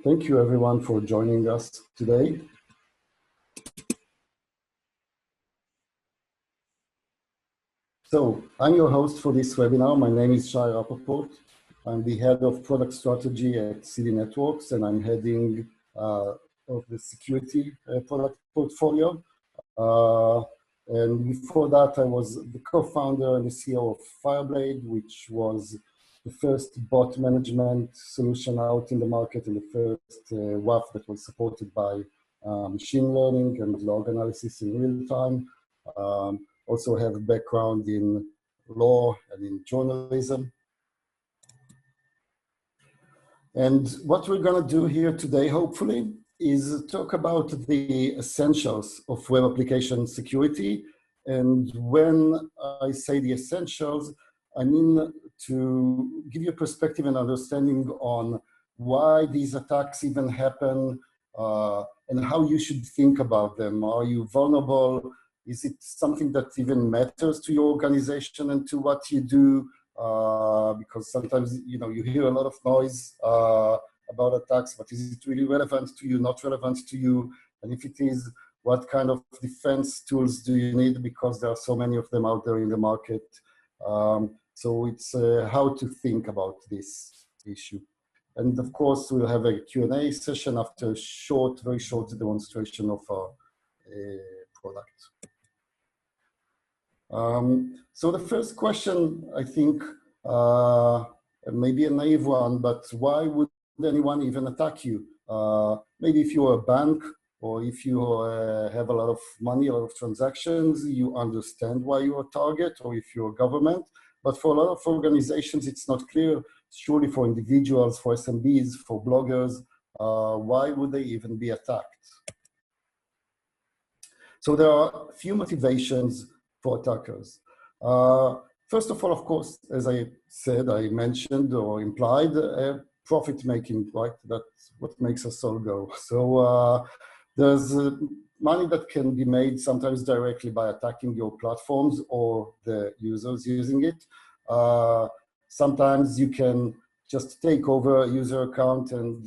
thank you everyone for joining us today. So I'm your host for this webinar. My name is Shay Rapaport. I'm the head of product strategy at CDNetworks, and I'm heading of the security product portfolio. And before that, I was the co-founder and the CEO of Fireblade, which was the first bot management solution out in the market, and the first WAF that was supported by machine learning and log analysis in real time. Also have a background in law and in journalism. And what we're going to do here today, hopefully, is talk about the essentials of web application security. And when I say the essentials, I mean to give you a perspective and understanding on why these attacks even happen and how you should think about them. Are you vulnerable? Is it something that even matters to your organization and to what you do? Because sometimes, you know, you hear a lot of noise about attacks, but is it really relevant to you, not relevant to you? And if it is, what kind of defense tools do you need? Because there are so many of them out there in the market. So it's how to think about this issue. And of course, we'll have a Q&A session after a short, very short demonstration of our product. So the first question, I think, maybe a naive one, but why would anyone even attack you? Maybe if you're a bank or if you have a lot of money, a lot of transactions, you understand why you're a target, or if you're a government. But for a lot of organizations, it's not clear. Surely for individuals, for SMBs, for bloggers, why would they even be attacked? So there are a few motivations for attackers. First of all, of course, as I said, I mentioned or implied, profit making, right? That's what makes us all go. So there's money that can be made sometimes directly by attacking your platforms or the users using it. Sometimes you can just take over a user account and,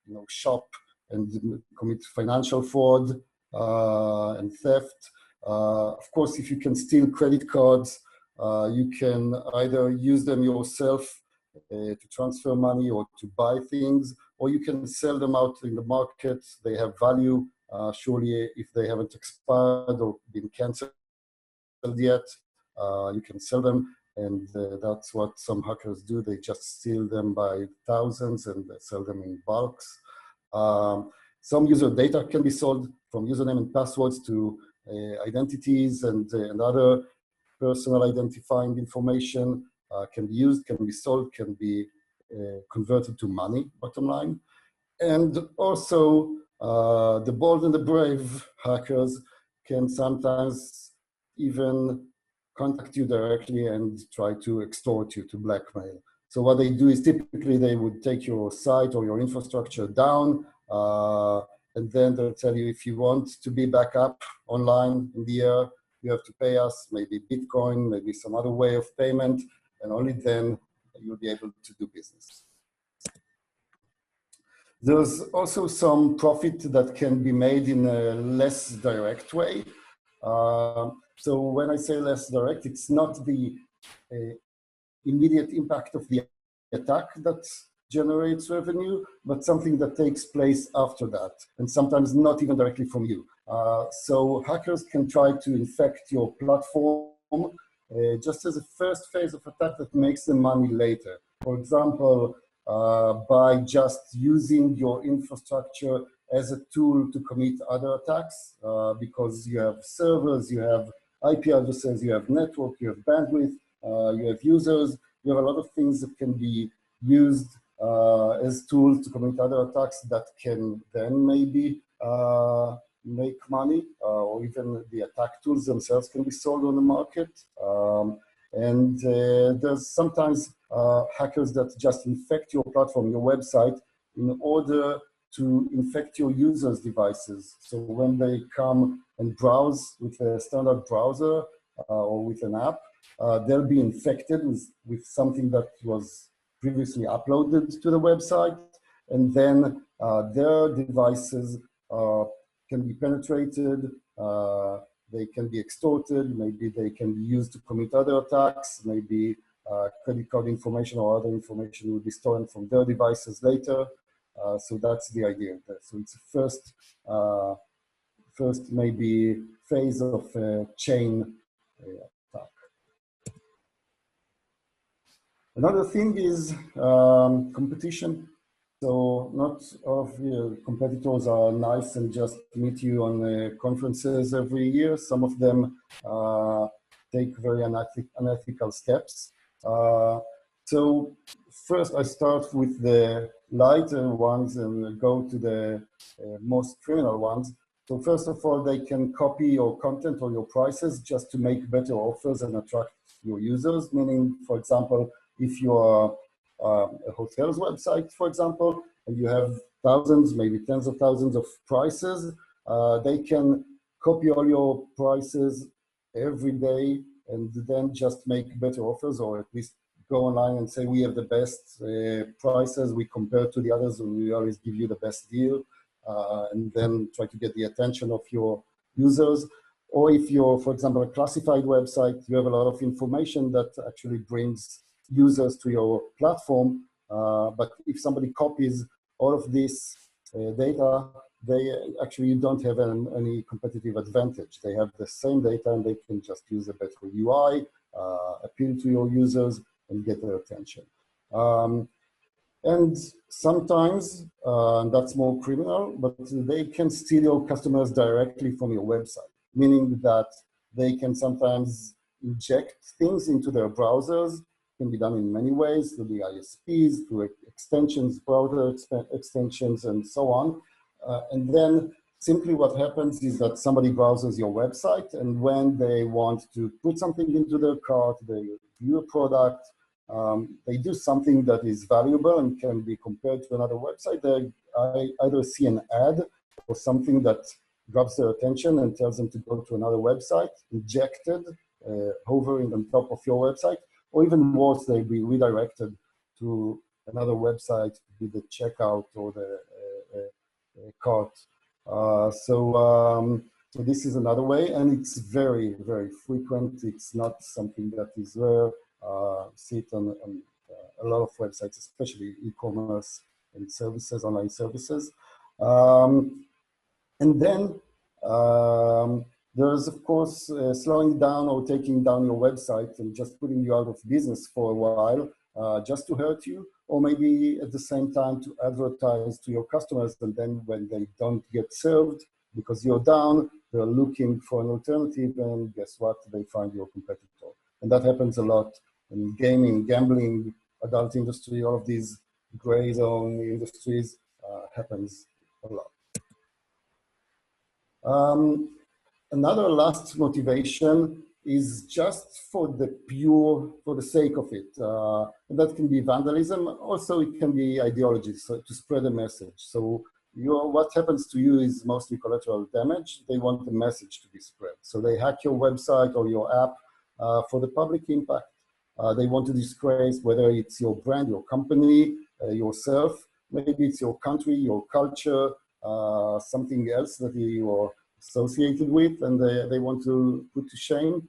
you know, shop and commit financial fraud and theft. Of course, if you can steal credit cards, you can either use them yourself to transfer money or to buy things, or you can sell them out in the market. They have value, surely, if they haven't expired or been canceled yet, you can sell them. And that's what some hackers do. They just steal them by thousands and sell them in bulks. Some user data can be sold, from username and passwords to identities and other personal identifying information can be used, can be sold, can be converted to money, bottom line. And also, the bold and the brave hackers can sometimes even contact you directly and try to extort you, to blackmail. So what they do is typically they would take your site or your infrastructure down, and then they'll tell you, if you want to be back up online in the air, you have to pay us, maybe Bitcoin, maybe some other way of payment, and only then you'll be able to do business. There's also some profit that can be made in a less direct way. So when I say less direct, it's not the immediate impact of the attack that generates revenue, but something that takes place after that, and sometimes not even directly from you. So hackers can try to infect your platform just as a first phase of attack that makes them money later. For example, by just using your infrastructure as a tool to commit other attacks, because you have servers, you have IP addresses, you have network, you have bandwidth, you have users, you have a lot of things that can be used as tools to commit other attacks that can then maybe make money, or even the attack tools themselves can be sold on the market. And there's sometimes hackers that just infect your platform, your website, in order to infect your users' devices. So when they come and browse with a standard browser or with an app, they'll be infected with something that was previously uploaded to the website. and then their devices can be penetrated, they can be extorted, maybe they can be used to commit other attacks, maybe credit card information or other information will be stolen from their devices later. So that's the idea. So it's a first maybe phase of chain attack. Another thing is competition. So not all of your competitors are nice and just meet you on conferences every year. Some of them take very unethical steps. So first I start with the lighter ones and go to the most criminal ones. So first of all, they can copy your content or your prices just to make better offers and attract your users. Meaning, for example, if you are a hotel's website, for example, and you have thousands, maybe tens of thousands of prices, they can copy all your prices every day and then just make better offers, or at least go online and say, we have the best prices, we compare to the others, and we always give you the best deal, and then try to get the attention of your users. Or if you're, for example, a classified website, you have a lot of information that actually brings users to your platform, but if somebody copies all of this data, you don't have any competitive advantage. They have the same data and they can just use a better UI, appeal to your users and get their attention. And sometimes, that's more criminal, but they can steal your customers directly from your website, meaning that they can sometimes inject things into their browsers. Can be done in many ways, through the ISPs, through extensions, browser extensions, and so on. And then simply what happens is that somebody browses your website, and when they want to put something into their cart, they view a product, they do something that is valuable and can be compared to another website, they either see an ad or something that grabs their attention and tells them to go to another website, injected, hovering on top of your website, or even worse, they'll be redirected to another website with the checkout or the cart. So this is another way, and it's very, very frequent. It's not something that is rare. See it on a lot of websites, especially e-commerce and services, online services. And then there's, of course, slowing down or taking down your website and just putting you out of business for a while, just to hurt you, or maybe at the same time to advertise to your customers. And then when they don't get served because you're down, they're looking for an alternative, and guess what? They find your competitor. And that happens a lot in gaming, gambling, adult industry, all of these gray zone industries happens a lot. Another last motivation is just for the sake of it. And that can be vandalism. Also, it can be ideology, so to spread a message. So what happens to you is mostly collateral damage. They want the message to be spread. So they hack your website or your app for the public impact. They want to disgrace whether it's your brand, your company, yourself, maybe it's your country, your culture, something else that you are associated with, and they want to put to shame.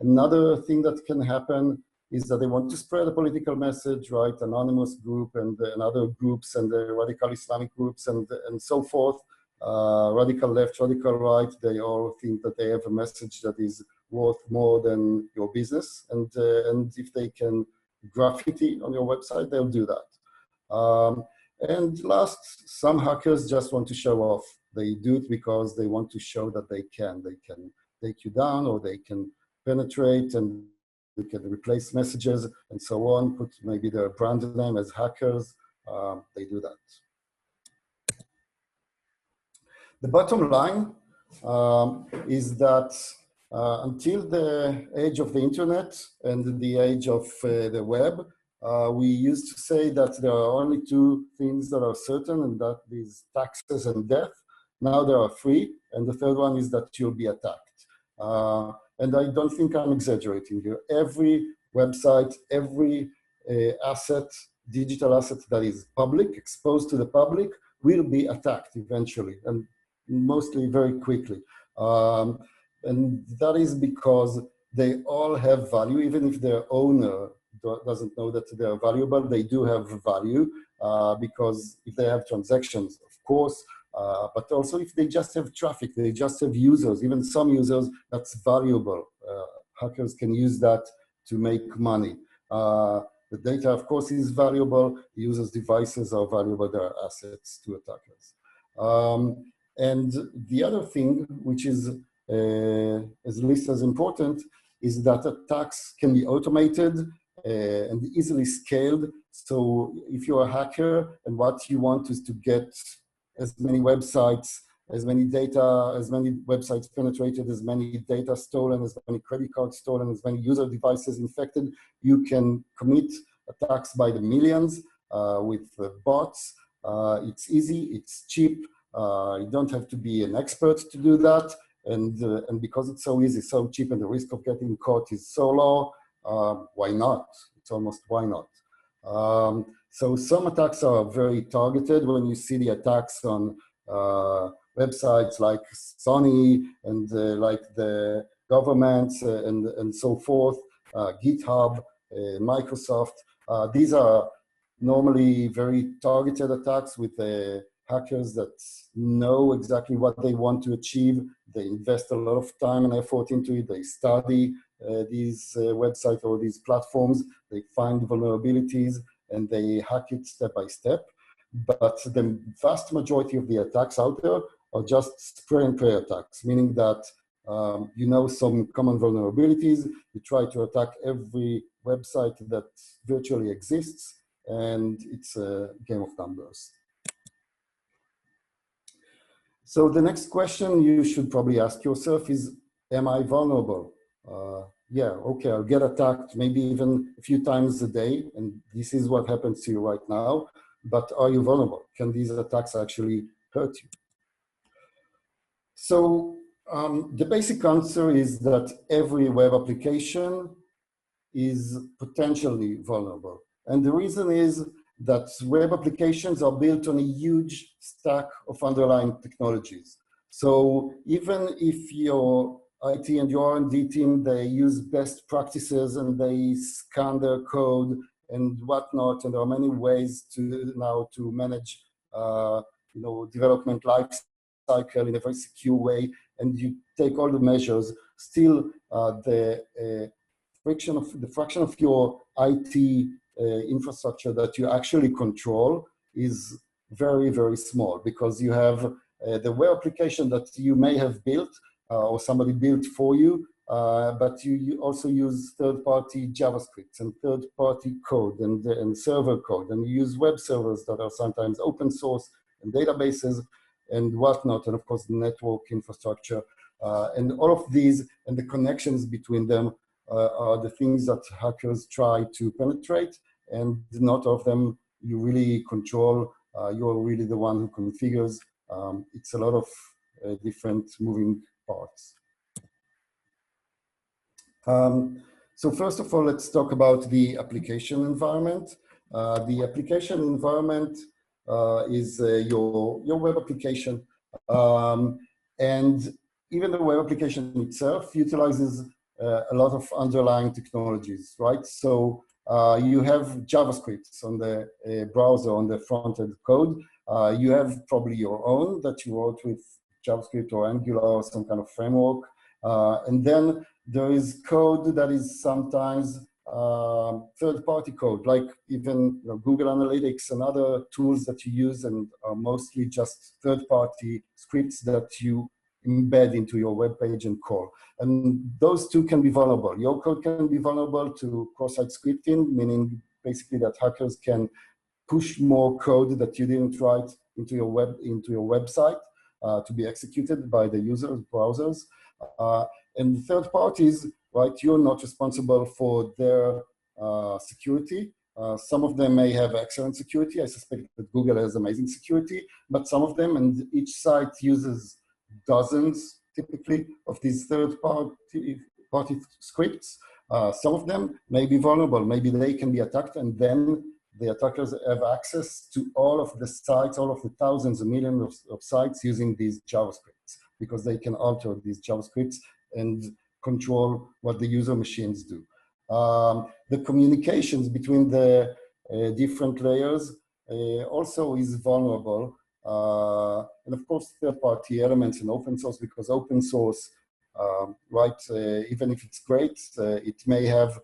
Another thing that can happen is that they want to spread a political message, right? Anonymous group and other groups and the radical Islamic groups and so forth. Radical left, radical right, they all think that they have a message that is worth more than your business. And if they can graffiti on your website, they'll do that. And last, some hackers just want to show off. They do it because they want to show that they can take you down, or they can penetrate and they can replace messages and so on, put maybe their brand name as hackers. They do that. The bottom line is that until the age of the internet and the age of the web, we used to say that there are only two things that are certain, and that is taxes and death. Now there are three, and the third one is that you'll be attacked. And I don't think I'm exaggerating here. Every website, every asset digital asset that is public, exposed to the public, will be attacked eventually, and mostly very quickly. And that is because they all have value, even if their owner doesn't know that they are valuable, they do have value, because if they have transactions, of course, but also if they just have traffic, they just have users, even some users, that's valuable. Hackers can use that to make money. The data, of course, is valuable. Users' devices are valuable. They are assets to attackers. And the other thing, which is at least as important, is that attacks can be automated and easily scaled. So if you're a hacker and what you want is to get as many websites, as many data, as many websites penetrated, as many data stolen, as many credit cards stolen, as many user devices infected, you can commit attacks by the millions with bots. It's easy, it's cheap. You don't have to be an expert to do that. And because it's so easy, so cheap, and the risk of getting caught is so low, why not? It's almost why not? So some attacks are very targeted. When you see the attacks on websites like Sony and like the governments and so forth, GitHub, Microsoft, these are normally very targeted attacks with hackers that know exactly what they want to achieve. They invest a lot of time and effort into it. They study these websites or these platforms. They find vulnerabilities and they hack it step by step. But the vast majority of the attacks out there are just spray and pray attacks, meaning that you know some common vulnerabilities, you try to attack every website that virtually exists, and it's a game of numbers. So the next question you should probably ask yourself is, am I vulnerable? Yeah, okay, I'll get attacked maybe even a few times a day, and this is what happens to you right now, but are you vulnerable? Can these attacks actually hurt you? So the basic answer is that every web application is potentially vulnerable. And the reason is that web applications are built on a huge stack of underlying technologies. So even if your IT and your R&D team, they use best practices and they scan their code and whatnot, and there are many ways to manage development life cycle in a very secure way, and you take all the measures, still the fraction of your IT infrastructure that you actually control is very, very small, because you have the web application that you may have built or somebody built for you, but you also use third-party JavaScript and third-party code and server code, and you use web servers that are sometimes open source and databases and whatnot, and of course network infrastructure, and all of these and the connections between them are the things that hackers try to penetrate, and not all of them you really control. You're really the one who configures. It's a lot of different moving parts. So first of all, let's talk about the application environment. The application environment is your web application. And even the web application itself utilizes a lot of underlying technologies, right? So you have JavaScript on the browser, on the front-end code. You have probably your own that you wrote with JavaScript or Angular or some kind of framework. And then there is code that is sometimes third-party code, like even Google Analytics and other tools that you use, and are mostly just third-party scripts that you embed into your web page and call. And those two can be vulnerable. Your code can be vulnerable to cross-site scripting, meaning basically that hackers can push more code that you didn't write into your website to be executed by the users' browsers. And third parties, right, you're not responsible for their security. Some of them may have excellent security. I suspect that Google has amazing security, but some of them, and each site uses dozens, typically, of these third-party scripts. Some of them may be vulnerable. Maybe they can be attacked, and then the attackers have access to all of the sites, all of the thousands and millions of sites using these JavaScripts, because they can alter these JavaScripts and control what the user machines do. The communications between the different layers also is vulnerable. And of course, third-party elements in open source, because open source, even if it's great, it may have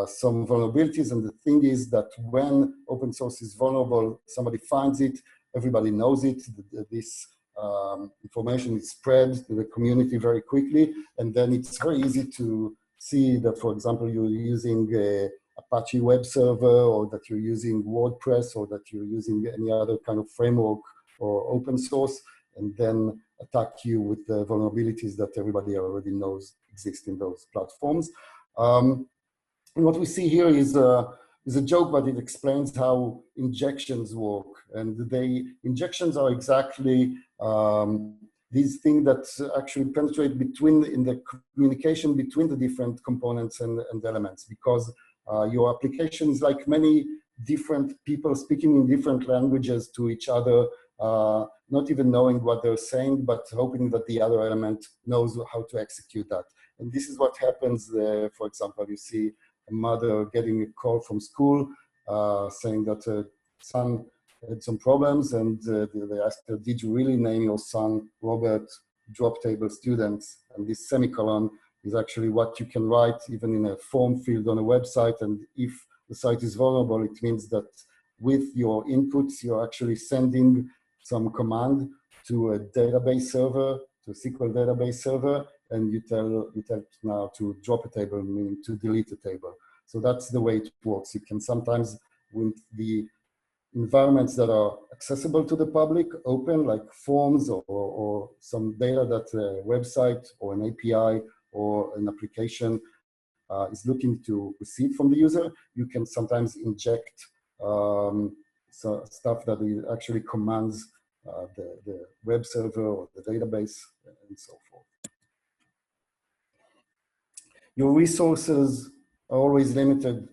some vulnerabilities. And the thing is that when open source is vulnerable, somebody finds it, everybody knows it. This information is spread to the community very quickly, and then it's very easy to see that, for example, you're using Apache web server, or that you're using WordPress, or that you're using any other kind of framework or open source, and then attack you with the vulnerabilities that everybody already knows exist in those platforms. And what we see here is a joke, but it explains how injections work. And injections are exactly these things that actually penetrate in the communication between the different components and elements, because your application is like many different people speaking in different languages to each other, not even knowing what they're saying, but hoping that the other element knows how to execute that. And this is what happens, for example, you see a mother getting a call from school saying that her son had some problems, and they asked her, did you really name your son Robert, drop table students? And this semicolon is actually what you can write even in a form field on a website. And if the site is vulnerable, it means that with your inputs, you're actually sending some command to a database server, to a SQL database server, and you tell it now to drop a table, meaning to delete a table. So that's the way it works. You can sometimes, with the environments that are accessible to the public, open, like forms or some data that a website or an API or an application is looking to receive from the user, you can sometimes inject stuff that actually commands the web server or the database and so forth. Your resources are always limited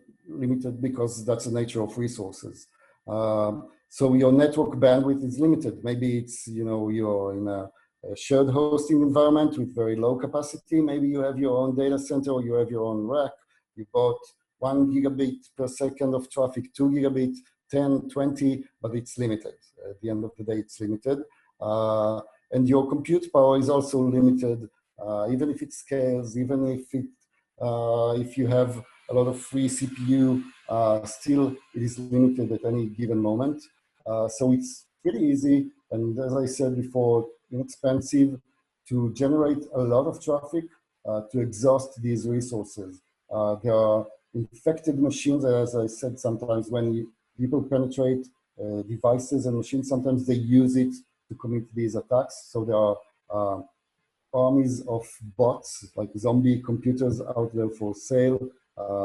because that's the nature of resources. So your network bandwidth is limited. Maybe it's, you're in a shared hosting environment with very low capacity. Maybe you have your own data center, or you have your own rack. You bought 1 gigabit per second of traffic, 2 gigabit, 10, 20, but it's limited. At the end of the day, it's limited. And your compute power is also limited, even if it scales, even if you have a lot of free CPU, still it is limited at any given moment. So it's pretty easy, and as I said before, inexpensive to generate a lot of traffic to exhaust these resources. There are infected machines, as I said, sometimes when people penetrate devices and machines, sometimes they use it to commit these attacks. So there are armies of bots, like zombie computers out there for sale.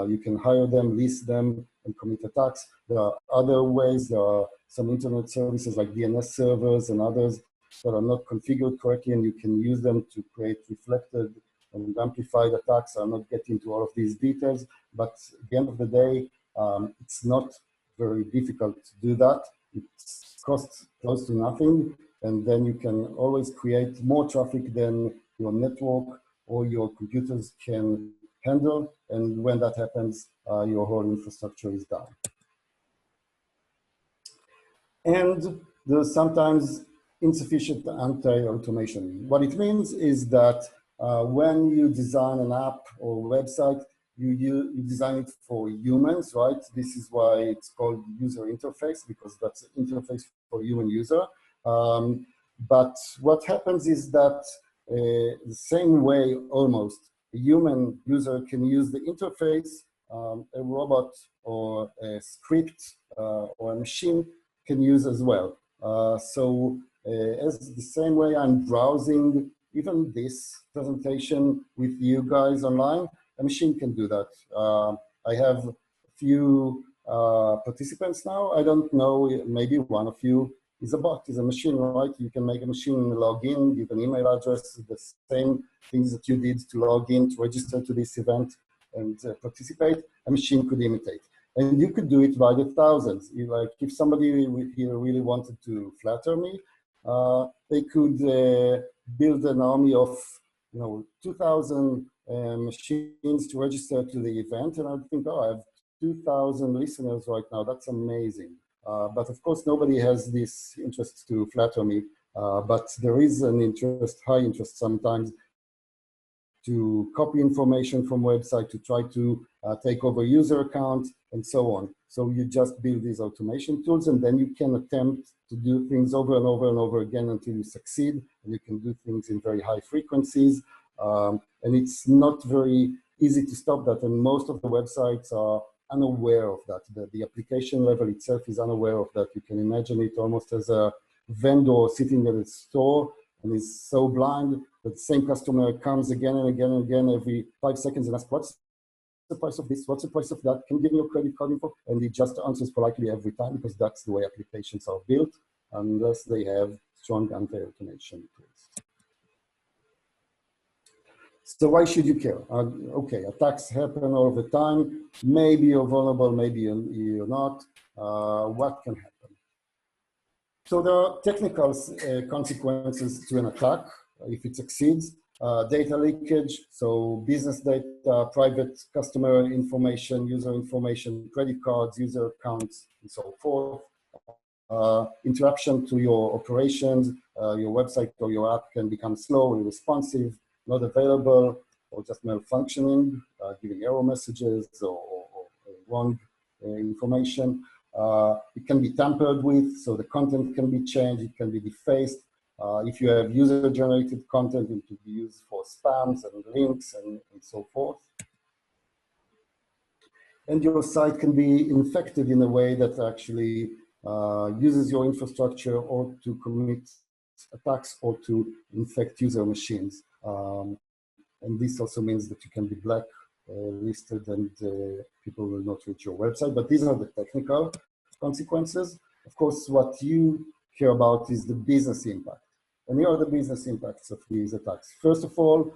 You can hire them, lease them, and commit attacks. There are other ways. There are some internet services like DNS servers and others that are not configured correctly, and you can use them to create reflected and amplified attacks. I'll not get into all of these details, but at the end of the day, it's not very difficult to do that. It costs close to nothing, and then you can always create more traffic than your network or your computers can handle, and when that happens, your whole infrastructure is down. And there's sometimes insufficient anti-automation. What it means is that when you design an app or website, you design it for humans, right? This is why it's called user interface, because that's an interface for human user. But what happens is that the same way almost a human user can use the interface, a robot or a script or a machine can use as well. So as the same way I'm browsing even this presentation with you guys online, a machine can do that. I have a few participants now. I don't know, maybe one of you is a bot, is a machine, right? You can make a machine log in, give an email address, the same things that you did to log in, to register to this event and participate, a machine could imitate. And you could do it by the thousands. Like if somebody here really wanted to flatter me, they could build an army of 2,000 machines to register to the event, and I'd think, oh, I have 2,000 listeners right now. That's amazing. But of course, nobody has this interest to flatter me. But there is an interest, high interest sometimes, to copy information from website, to try to take over user accounts, and so on. So you just build these automation tools, and then you can attempt to do things over and over and over again until you succeed, and you can do things in very high frequencies. And it's not very easy to stop that, and most of the websites are unaware of that. The application level itself is unaware of that. You can imagine it almost as a vendor sitting at a store and is so blind that the same customer comes again and again and again every 5 seconds and asks, what's the price of this? What's the price of that? Can you give me your credit card info? And he just answers politely every time, because that's the way applications are built, unless they have strong anti-automation tools. So why should you care? Okay, attacks happen all the time. Maybe you're vulnerable, maybe you're not. What can happen? So there are technical consequences to an attack if it succeeds. Data leakage, so business data, private customer information, user information, credit cards, user accounts, and so forth. Interruption to your operations, your website or your app can become slow and responsive, not available, or just malfunctioning, giving error messages or wrong information. It can be tampered with, so the content can be changed, it can be defaced. If you have user-generated content, it can be used for spams and links and so forth. And your site can be infected in a way that actually uses your infrastructure or to commit attacks or to infect user machines. And this also means that you can be blacklisted and people will not reach your website. But these are the technical consequences. Of course, what you care about is the business impact. And here are the business impacts of these attacks. First of all,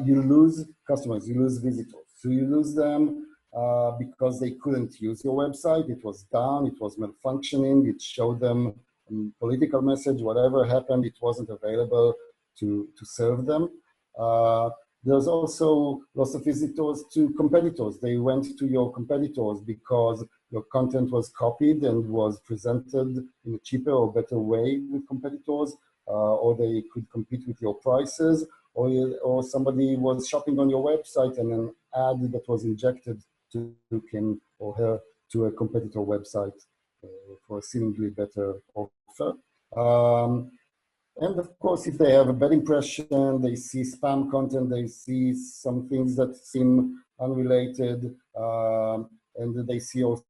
you lose customers, you lose visitors. So you lose them because they couldn't use your website. It was down, it was malfunctioning, it showed them a political message, whatever happened, it wasn't available to serve them. There's also loss of visitors to competitors. They went to your competitors because your content was copied and was presented in a cheaper or better way with competitors, or they could compete with your prices, or somebody was shopping on your website and an ad that was injected to him or her to a competitor website for a seemingly better offer. And of course, if they have a bad impression, they see spam content, they see some things that seem unrelated, and they see your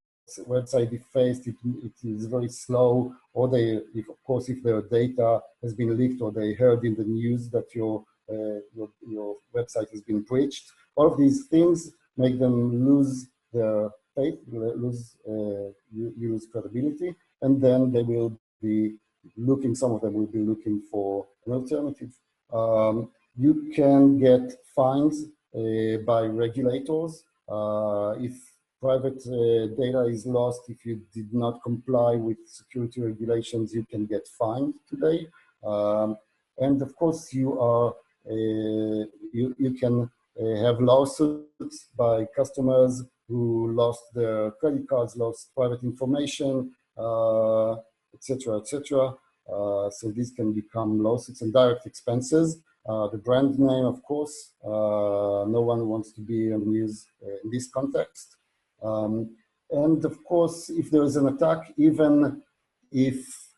website defaced, it is very slow, or if their data has been leaked, or they heard in the news that your website has been breached. All of these things make them lose their faith, lose credibility, and then they will be some of them will be looking for an alternative. You can get fines by regulators. If private data is lost, if you did not comply with security regulations, you can get fined today. And of course, you can have lawsuits by customers who lost their credit cards, lost private information, etc., etc. So these can become lawsuits and direct expenses. The brand name, of course, no one wants to be on the news in this context. And of course, if there is an attack, even if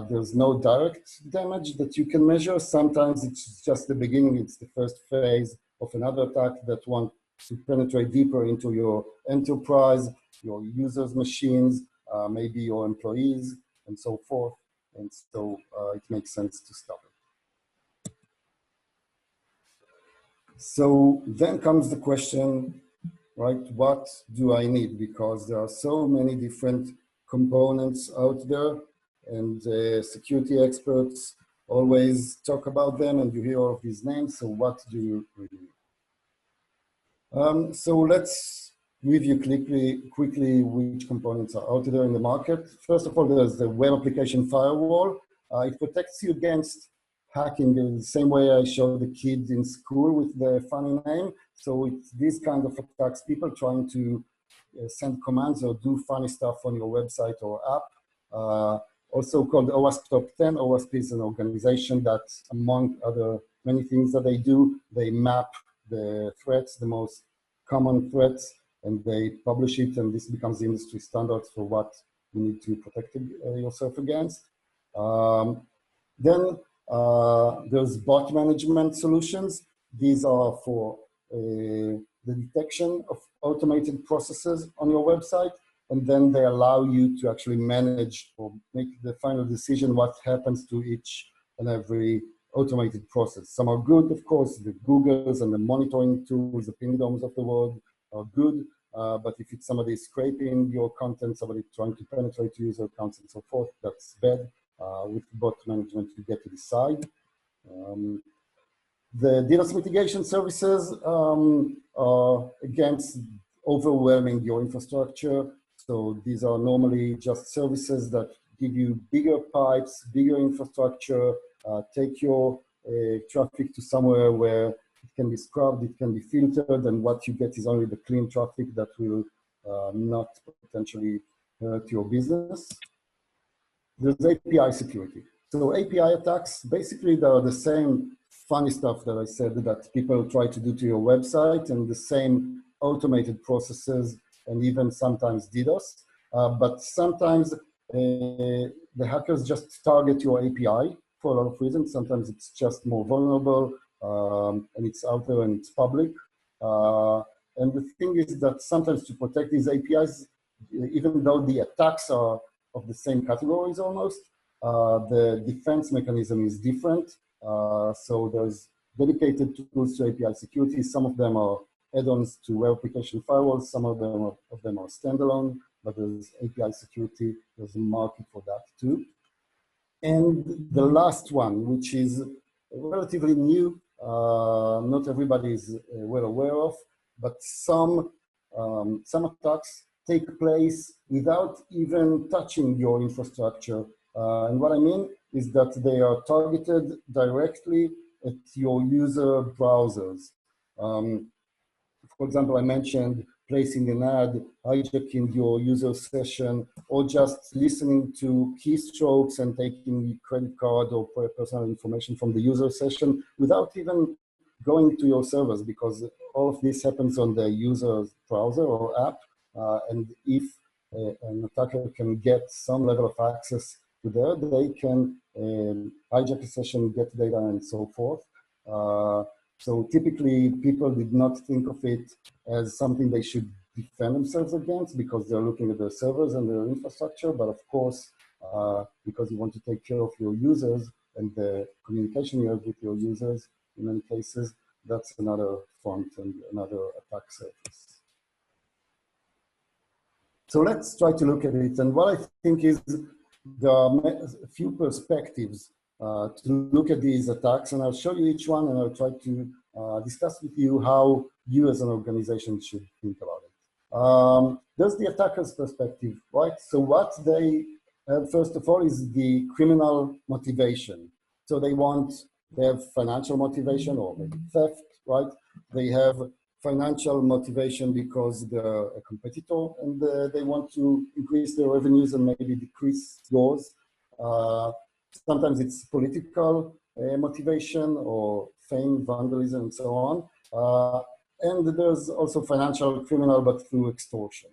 there's no direct damage that you can measure, sometimes it's just the beginning, it's the first phase of another attack that wants to penetrate deeper into your enterprise, your users' machines, maybe your employees, and so forth. And so it makes sense to stop it. So then comes the question, right? What do I need? Because there are so many different components out there, and security experts always talk about them, and you hear all of these names. So what do you really need? So let's review quickly which components are out there in the market. First of all, there's the web application firewall. It protects you against hacking in the same way I showed the kids in school with the funny name. So it's these kind of attacks, people trying to send commands or do funny stuff on your website or app. Also called OWASP Top 10. OWASP is an organization that, among other many things that they do, they map the threats, the most common threats, and they publish it, and this becomes the industry standards for what you need to protect yourself against. Then there's bot management solutions. These are for the detection of automated processes on your website, and then they allow you to actually manage or make the final decision what happens to each and every automated process. Some are good, of course, the Googles and the monitoring tools, the Pingdoms of the world are good, but if it's somebody scraping your content, somebody trying to penetrate user accounts and so forth, that's bad. With bot management, you get to decide. The DDoS mitigation services are against overwhelming your infrastructure. So these are normally just services that give you bigger pipes, bigger infrastructure, take your traffic to somewhere where it can be scrubbed, it can be filtered, and what you get is only the clean traffic that will not potentially hurt your business. There's API security. So API attacks, basically they are the same funny stuff that I said that people try to do to your website, and the same automated processes, and even sometimes DDoS. But sometimes the hackers just target your API for a lot of reasons. Sometimes it's just more vulnerable, and it's out there and it's public. And the thing is that sometimes to protect these APIs, even though the attacks are of the same categories almost, the defense mechanism is different. So there's dedicated tools to API security. Some of them are add-ons to web application firewalls. Some of them are standalone, but there's API security. There's a market for that too. And the last one, which is relatively new, not everybody is well aware of, but some attacks take place without even touching your infrastructure. And what I mean is that they are targeted directly at your user browsers. For example, I mentioned placing an ad, hijacking your user session, or just listening to keystrokes and taking credit card or personal information from the user session without even going to your servers, because all of this happens on the user's browser or app. And if an attacker can get some level of access to there, they can hijack a session, get data, and so forth. So typically, people did not think of it as something they should defend themselves against because they're looking at their servers and their infrastructure. But of course, because you want to take care of your users and the communication you have with your users, in many cases, that's another front and another attack surface. So let's try to look at it. And what I think is there are a few perspectives to look at these attacks, and I'll show you each one, and I'll try to discuss with you how you as an organization should think about it. There's the attacker's perspective, right? So what they have, first of all, is the criminal motivation. So they have financial motivation or maybe theft, right? They have financial motivation because they're a competitor and they want to increase their revenues and maybe decrease yours. Sometimes it's political motivation or fame, vandalism, and so on. And there's also financial criminal, but through extortion.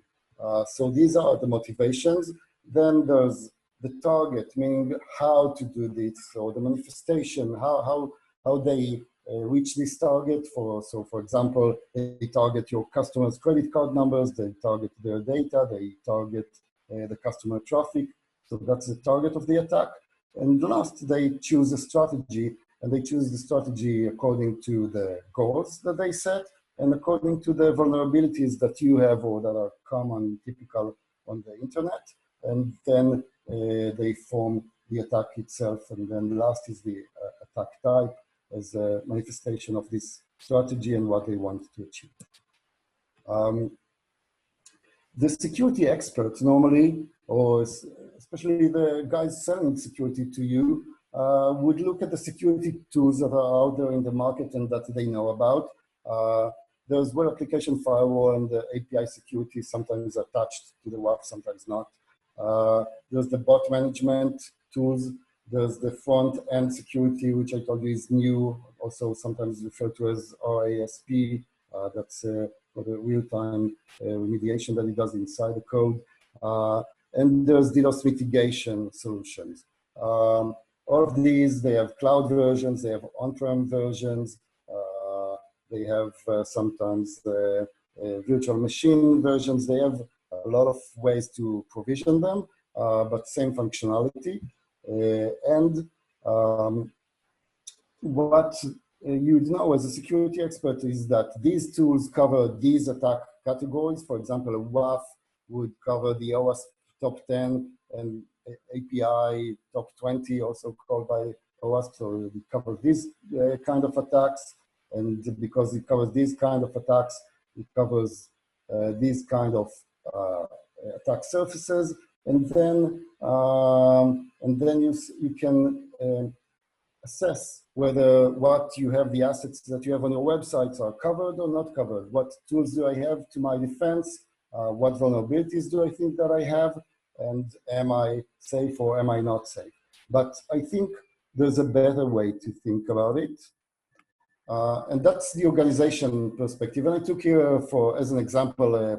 So these are the motivations. Then there's the target, meaning how to do this, or the manifestation, how they reach this target. So for example, they target your customers' credit card numbers, they target their data, they target the customer traffic. So that's the target of the attack. And last, they choose a strategy, and they choose the strategy according to the goals that they set and according to the vulnerabilities that you have or that are common, typical on the internet. And then they form the attack itself. And then last is the attack type as a manifestation of this strategy and what they want to achieve. the security experts normally, or especially the guys selling security to you, would look at the security tools that are out there in the market and that they know about. There's web application firewall and the API security, sometimes attached to the WAF, sometimes not. There's the bot management tools. There's the front-end security, which I told you is new, also sometimes referred to as RASP. That's for the real-time remediation that it does inside the code. And there's DDoS mitigation solutions. All of these, they have cloud versions, they have on-prem versions, they have sometimes virtual machine versions. They have a lot of ways to provision them, but same functionality. What you'd know as a security expert is that these tools cover these attack categories. For example, a WAF would cover the OWASP top 10 and API top 20, also called by OWASP, so it covers these kind of attacks. And because it covers these kind of attacks, it covers these kind of attack surfaces. And then you can assess whether what you have, the assets that you have on your websites are covered or not covered. What tools do I have to my defense? What vulnerabilities do I think that I have? And am I safe or am I not safe? But I think there's a better way to think about it. And that's the organization perspective. And I took here as an example, a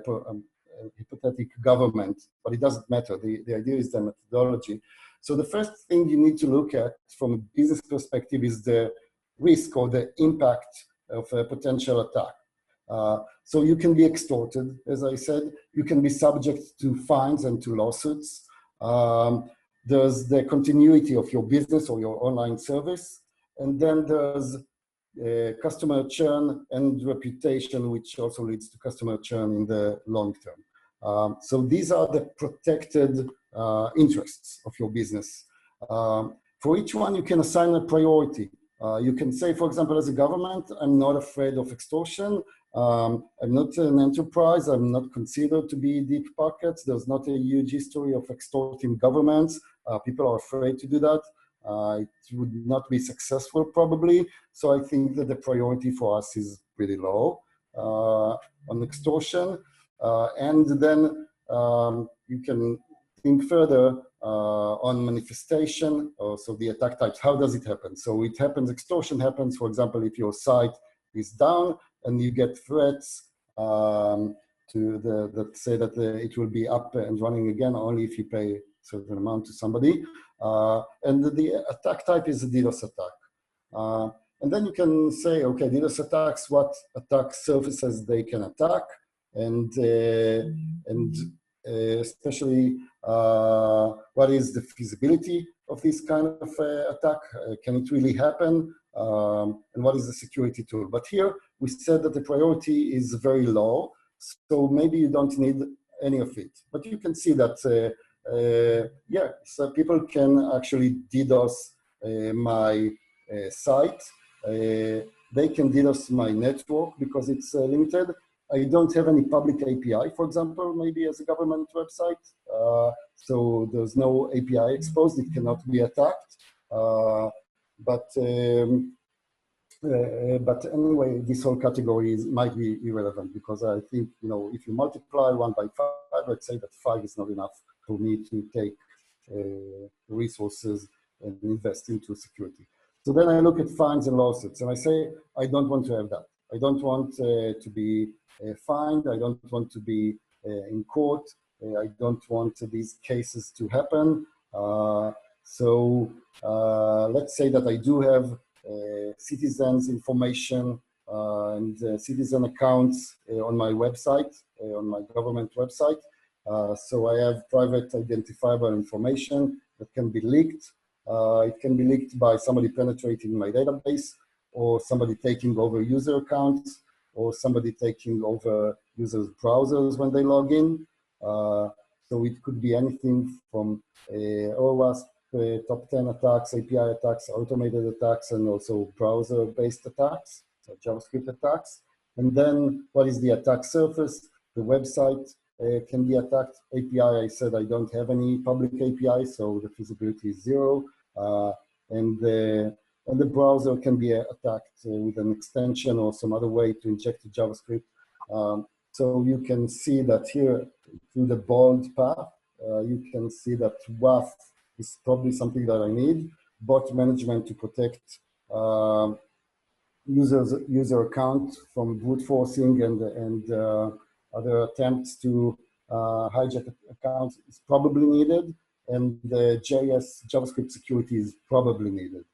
hypothetical government, but it doesn't matter. The idea is the methodology. So the first thing you need to look at from a business perspective is the risk or the impact of a potential attack. So you can be extorted, as I said. You can be subject to fines and to lawsuits. There's the continuity of your business or your online service. And then there's customer churn and reputation, which also leads to customer churn in the long term. So these are the protected interests of your business. For each one, you can assign a priority. You can say, for example, as a government, I'm not afraid of extortion. I'm not an enterprise. I'm not considered to be deep pockets. There's not a huge history of extorting governments. People are afraid to do that. It would not be successful probably. So I think that the priority for us is pretty low on extortion. And then you can think further on manifestation, so the attack types. How does it happen? So it happens, extortion happens, for example, if your site is down and you get threats that say that it will be up and running again only if you pay a certain amount to somebody. And the attack type is a DDoS attack. And then you can say, okay, DDoS attacks, what attack surfaces they can attack, and especially what is the feasibility of this kind of attack? Can it really happen? And what is the security tool? But here we said that the priority is very low, so maybe you don't need any of it. But you can see that yeah, so people can actually DDoS my site. They can DDoS my network because it's limited. I don't have any public API, for example, maybe as a government website. So there's no API exposed. It cannot be attacked. But anyway, this whole category might be irrelevant because I think, you know, if you multiply 1 by 5, let's say that 5 is not enough for me to take resources and invest into security. So then I look at fines and lawsuits and I say, I don't want to have that. I don't want to be fined. I don't want to be in court. I don't want these cases to happen. So let's say that I do have citizens' information and citizen accounts on my website, on my government website. So I have private identifiable information that can be leaked. It can be leaked by somebody penetrating my database, or somebody taking over user accounts, or somebody taking over users' browsers when they log in. So it could be anything from OWASP top 10 attacks, API attacks, automated attacks, and also browser-based attacks, so JavaScript attacks. And then what is the attack surface? The website can be attacked. API, I said I don't have any public API, so the feasibility is 0. And the browser can be attacked with an extension or some other way to inject the JavaScript. So you can see that here through the bold path, you can see that WAF is probably something that I need. Bot management to protect user account from brute forcing and other attempts to hijack accounts is probably needed, and the JavaScript security is probably needed,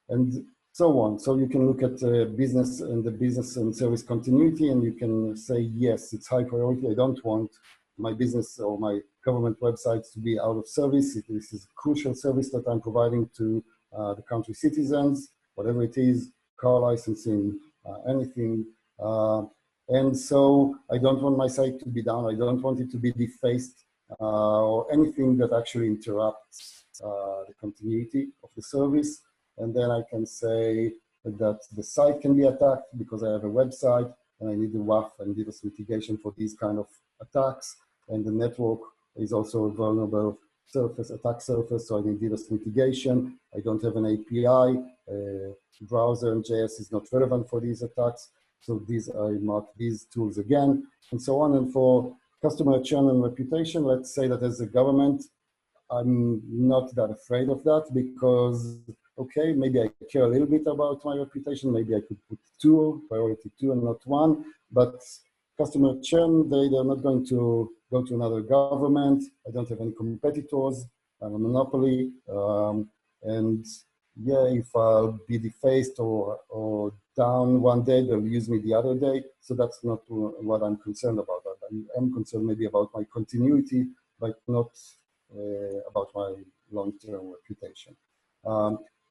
and so on. So you can look at business and the business and service continuity, and you can say, yes, it's high priority. I don't want my business or my government websites to be out of service. This is a crucial service that I'm providing to the country citizens, whatever it is, car licensing, anything. And so I don't want my site to be down. I don't want it to be defaced or anything that actually interrupts the continuity of the service. And then I can say that the site can be attacked because I have a website and I need the WAF and DDoS mitigation for these kind of attacks. And the network is also a vulnerable surface, attack surface, so I need DDoS mitigation. I don't have an API. Browser and JS is not relevant for these attacks. So I mark these tools again, and so on. And for customer churn and reputation, let's say that as a government, I'm not that afraid of that because, okay, maybe I care a little bit about my reputation. Maybe I could put 2, priority 2 and not 1, but customer churn, they're not going to go to another government. I don't have any competitors. I'm a monopoly. And yeah, if I'll be defaced or down one day, they'll use me the other day. So that's not what I'm concerned about. I'm concerned maybe about my continuity, but not about my long-term reputation.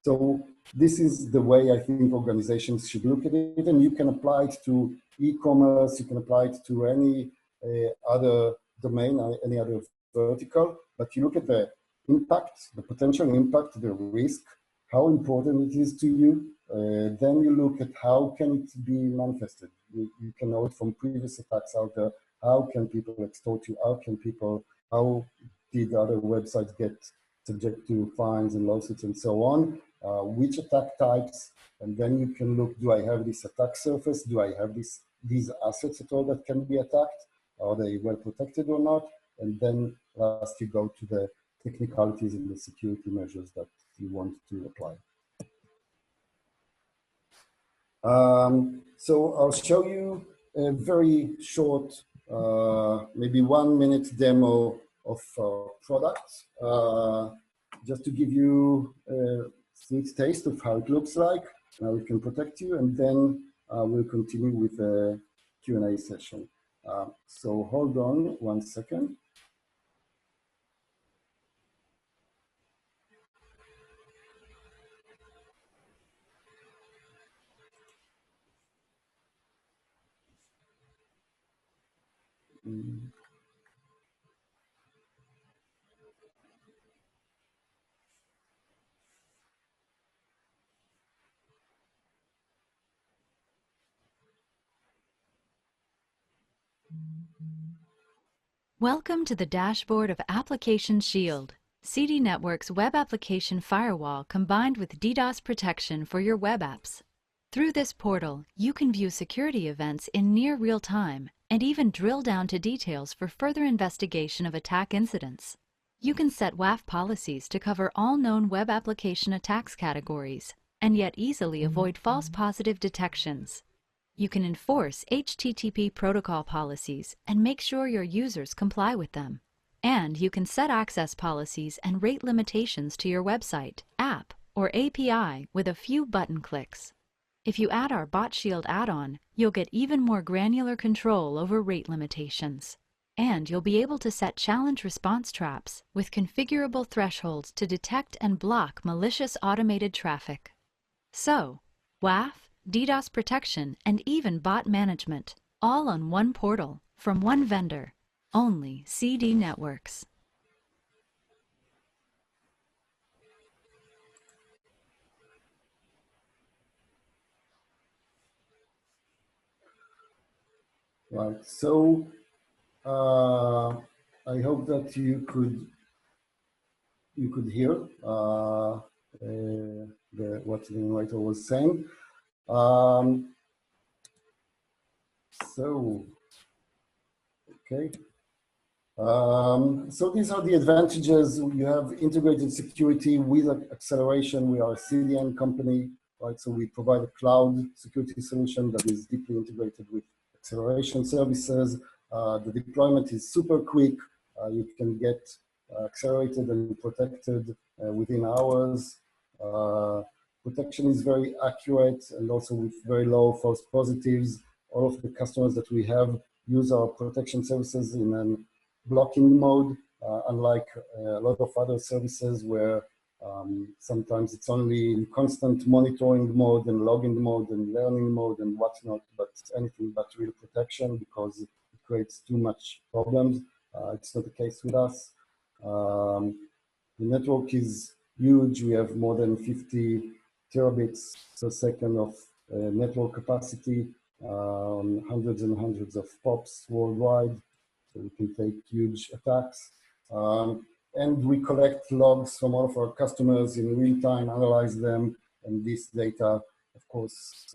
So this is the way I think organizations should look at it, and you can apply it to e-commerce, you can apply it to any other domain, any other vertical, but you look at the impact, the potential impact, the risk, how important it is to you, then you look at how can it be manifested. You can know it from previous attacks out there. How can people extort you? How did other websites get subject to fines and lawsuits and so on? Which attack types? And then you can look, do I have this attack surface? Do I have these assets at all that can be attacked? Are they well protected or not? And then last you go to the technicalities and the security measures that you want to apply. So I'll show you a very short, maybe 1 minute demo of products, just to give you a sweet taste of how it looks like, how it can protect you, and then we'll continue with a Q&A session. So hold on 1 second. Welcome to the dashboard of Application Shield, CDNetworks web application firewall combined with DDoS protection for your web apps. Through this portal, you can view security events in near real time and even drill down to details for further investigation of attack incidents. You can set WAF policies to cover all known web application attacks categories and yet easily avoid false positive detections. You can enforce HTTP protocol policies and make sure your users comply with them. And you can set access policies and rate limitations to your website, app, or API with a few button clicks. If you add our Bot Shield add-on, you'll get even more granular control over rate limitations. And you'll be able to set challenge response traps with configurable thresholds to detect and block malicious automated traffic. So, WAF, DDoS protection, and even bot management, all on one portal, from one vendor, only CDNetworks. Right, so I hope that you could hear what the narrator was saying. Okay. So these are the advantages. You have integrated security with acceleration. We are a CDN company, right? So we provide a cloud security solution that is deeply integrated with acceleration services. The deployment is super quick. You can get accelerated and protected within hours. Protection is very accurate and also with very low false positives. All of the customers that we have use our protection services in a blocking mode, unlike a lot of other services where sometimes it's only in constant monitoring mode and logging mode and learning mode and whatnot, but anything but real protection because it creates too much problems. It's not the case with us. The network is huge. We have more than 50 terabits per second of network capacity, hundreds and hundreds of POPs worldwide. So we can take huge attacks. And we collect logs from all of our customers in real time, analyze them, and this data, of course,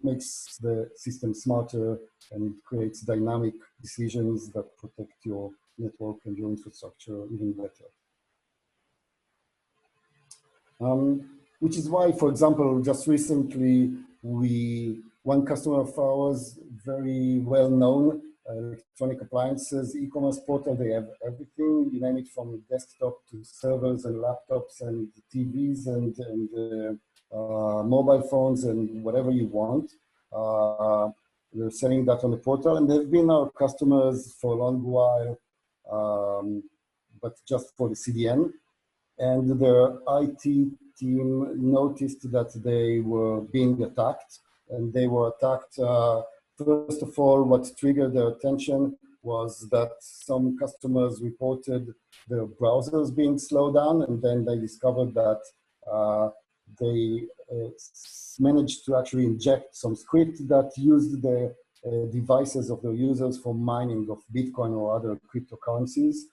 makes the system smarter and creates dynamic decisions that protect your network and your infrastructure even better. Which is why, for example, just recently, one customer of ours, very well known, electronic appliances, e-commerce portal, they have everything, you name it, from desktop to servers and laptops and TVs and mobile phones and whatever you want. They're selling that on the portal, and they've been our customers for a long while, but just for the CDN. And their IT team noticed that they were being attacked, and they were attacked. First of all, what triggered their attention was that some customers reported their browsers being slowed down, and then they discovered that they managed to actually inject some script that used the devices of their users for mining of Bitcoin or other cryptocurrencies.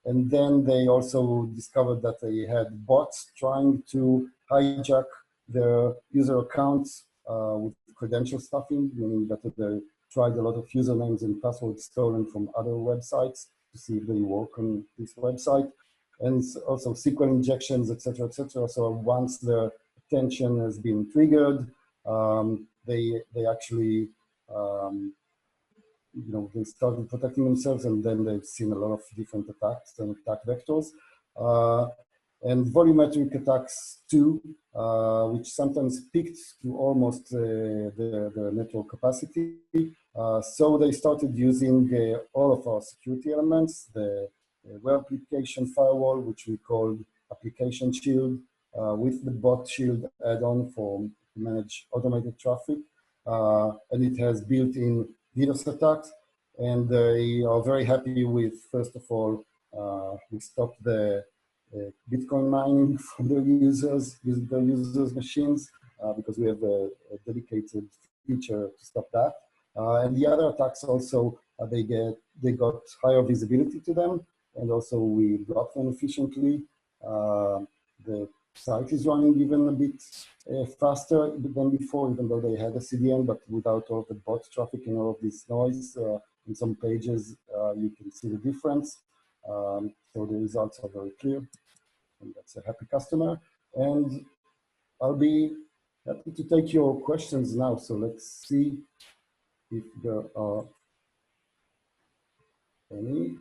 And then they also discovered that they had bots trying to hijack their user accounts with credential stuffing, meaning that they tried a lot of usernames and passwords stolen from other websites to see if they work on this website, and also SQL injections, etc., etc. So once their attention has been triggered, they actually they started protecting themselves, and then they've seen a lot of different attacks and attack vectors. And volumetric attacks too, which sometimes peaked to almost the network capacity. So they started using all of our security elements, the web application firewall, which we called application shield, with the bot shield add-on to manage automated traffic. And it has built-in DDoS attacks, and they are very happy with, first of all, we stopped the Bitcoin mining from their users, using their users' machines, because we have a dedicated feature to stop that. And the other attacks also, they got higher visibility to them, and also we block them efficiently. The site is running even a bit faster than before, even though they had a CDN, but without all the bot traffic and all of this noise. In some pages, you can see the difference. So the results are very clear, and that's a happy customer. And I'll be happy to take your questions now. So let's see if there are any.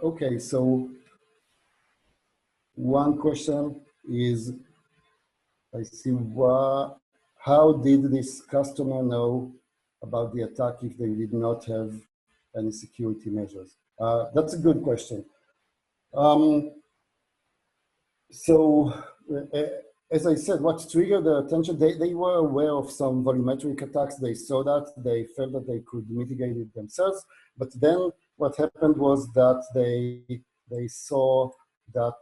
Okay, so one question is, I see, how did this customer know about the attack if they did not have any security measures? That's a good question. So, as I said, what triggered their attention, they were aware of some volumetric attacks. They saw that, they felt that they could mitigate it themselves. But then what happened was that they they saw that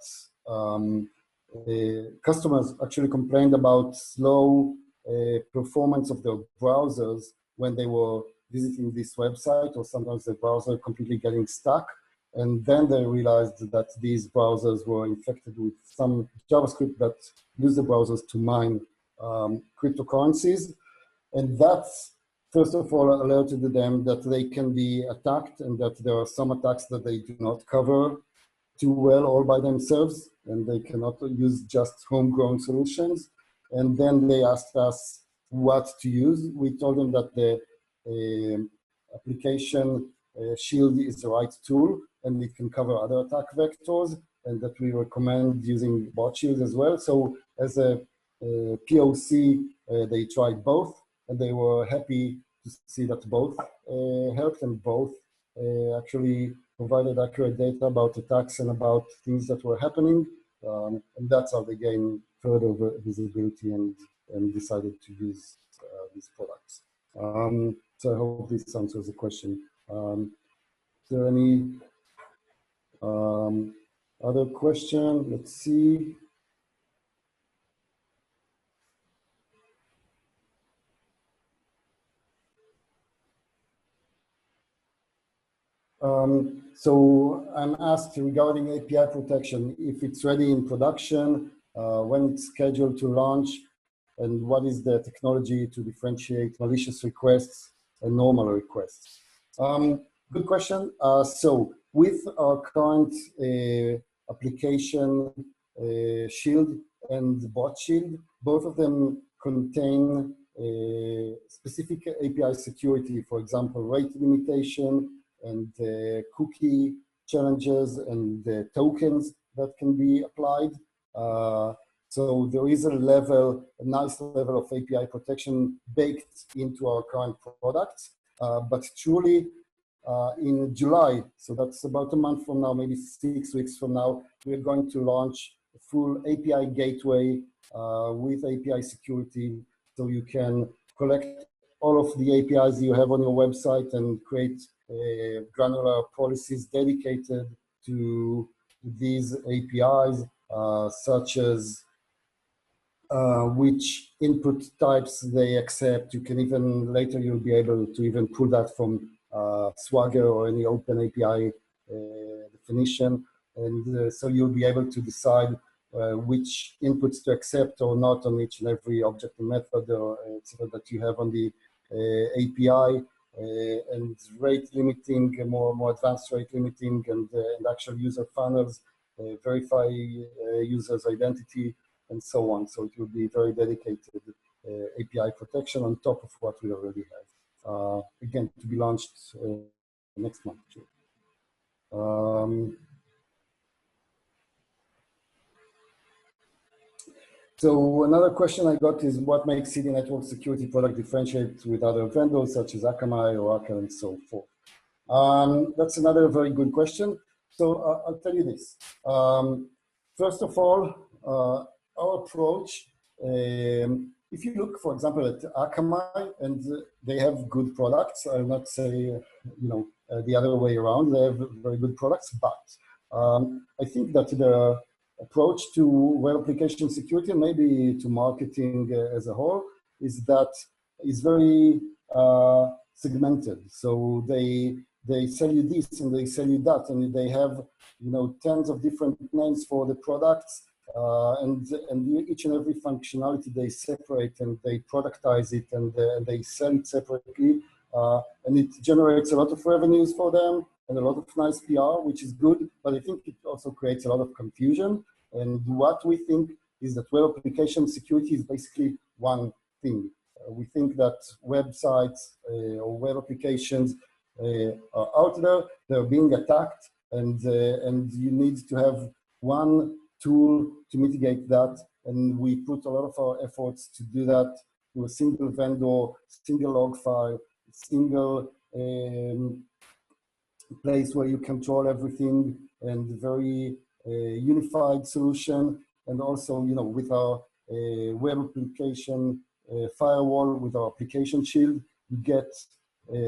customers actually complained about slow performance of their browsers when they were visiting this website, or sometimes the browser completely getting stuck. And then they realized that these browsers were infected with some JavaScript that use the browsers to mine cryptocurrencies. And that's, first of all, alerted them that they can be attacked, and that there are some attacks that they do not cover too well all by themselves, and they cannot use just homegrown solutions. And then they asked us what to use. We told them that the application shield is the right tool, and it can cover other attack vectors, and that we recommend using bot shield as well. So as a POC, they tried both, and they were happy to see that both helped, and both actually provided accurate data about attacks and about things that were happening. And that's how they gained further visibility and decided to use these products. So I hope this answers the question. Is there any other question? Let's see. So I'm asked regarding API protection, if it's ready in production, when it's scheduled to launch, and what is the technology to differentiate malicious requests and normal requests? Good question. So with our current application shield and bot shield, both of them contain specific API security, for example, rate limitation, and cookie challenges, and tokens that can be applied. So there is a nice level of API protection baked into our current products. But truly, in July, so that's about a month from now, maybe 6 weeks from now, we're going to launch a full API gateway with API security, so you can collect all of the APIs you have on your website and create granular policies dedicated to these APIs, such as which input types they accept. You can even, later you'll be able to even pull that from Swagger or any open API definition. And so you'll be able to decide which inputs to accept or not on each and every object and method or etc. that you have on the API. And rate limiting, more advanced rate limiting, and actual user funnels, verify users' identity, and so on. So it will be very dedicated API protection on top of what we already have. Again, to be launched next month. So another question I got is, what makes CDNetworks security product differentiate with other vendors such as Akamai, Oracle, and so forth? That's another very good question. So I'll tell you this. First of all, our approach, if you look, for example, at Akamai, and they have good products, I'll not say the other way around, they have very good products, but I think that the approach to web application security, and maybe to marketing as a whole, is very segmented. So they sell you this and they sell you that, and they have tens of different names for the products, and each and every functionality they separate and they productize it, and they sell it separately, and it generates a lot of revenues for them and a lot of nice PR, which is good, but I think it also creates a lot of confusion. And what we think is that web application security is basically one thing. We think that websites or web applications are out there, they're being attacked, and you need to have one tool to mitigate that. And we put a lot of our efforts to do that through a single vendor, single log file, single place where you control everything, and very unified solution. And also, with our web application firewall, with our application shield, you get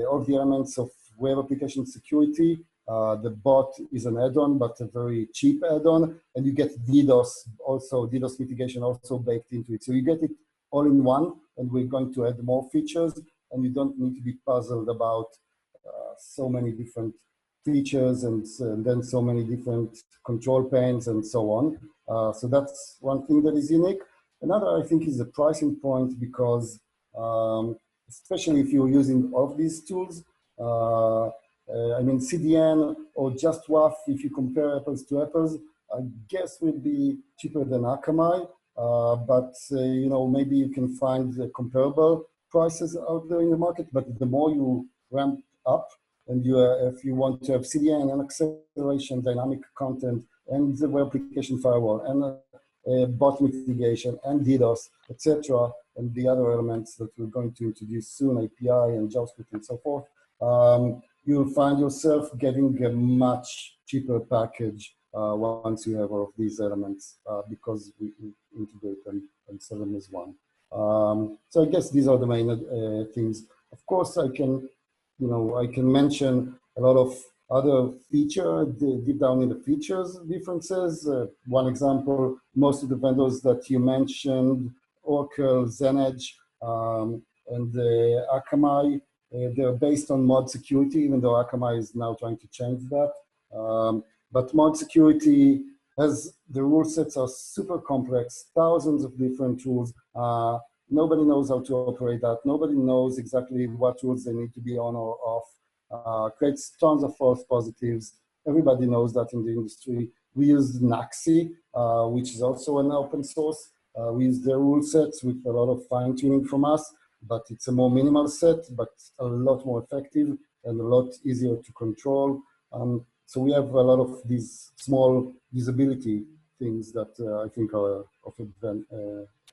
all the elements of web application security The bot is an add-on, but a very cheap add-on, and you get DDoS also, DDoS mitigation also baked into it. So you get it all in one, and we're going to add more features, and you don't need to be puzzled about so many different features and then so many different control planes and so on. So that's one thing that is unique. Another, I think, is the pricing point, because especially if you're using all of these tools, I mean, CDN or just WAF, if you compare apples to apples, I guess would be cheaper than Akamai. But you know, maybe you can find comparable prices out there in the market. But the more you ramp up, and if you want to have CDN and acceleration, dynamic content, and the web application firewall, and bot mitigation, and DDoS, etc., and the other elements that we're going to introduce soon, API and JavaScript and so forth, you'll find yourself getting a much cheaper package once you have all of these elements, because we integrate them and sell them as one. So I guess these are the main things. Of course, I can mention a lot of other feature, deep down in the features differences. One example, most of the vendors that you mentioned, Oracle, Zenedge, and Akamai, they're based on mod security, even though Akamai is now trying to change that. But mod security the rule sets are super complex, thousands of different rules. Nobody knows how to operate that. Nobody knows exactly what rules they need to be on or off. Creates tons of false positives. Everybody knows that in the industry. We use Naxi, which is also an open source. We use their rule sets with a lot of fine tuning from us, but it's a more minimal set, but a lot more effective and a lot easier to control. So we have a lot of these small usability things that I think are of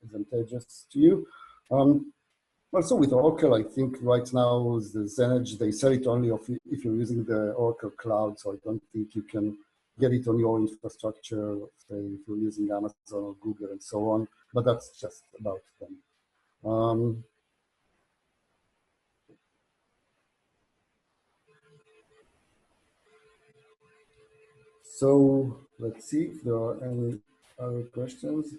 advantageous to you. Also with Oracle, I think right now the Zenedge, they sell it only if you're using the Oracle Cloud, so I don't think you can get it on your infrastructure, say if you're using Amazon or Google and so on, but that's just about them. So let's see if there are any other questions.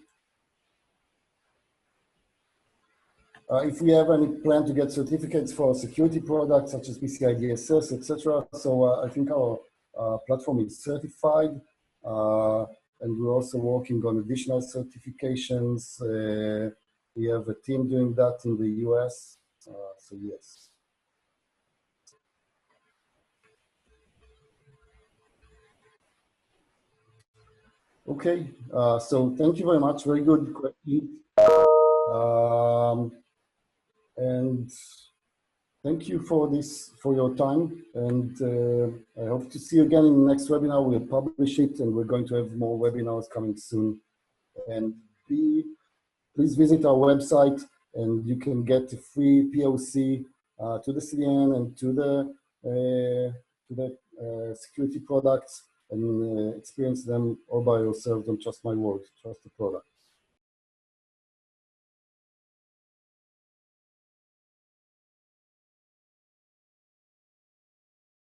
If we have any plan to get certificates for security products such as PCI DSS, etc. So I think our platform is certified, and we're also working on additional certifications. We have a team doing that in the US, so yes. Okay, so thank you very much. Very good question. And thank you for your time. And I hope to see you again in the next webinar. We'll publish it, and we're going to have more webinars coming soon. And please visit our website, and you can get a free POC to the CDN and to the security products, and experience them all by yourself. Don't trust my word, trust the product.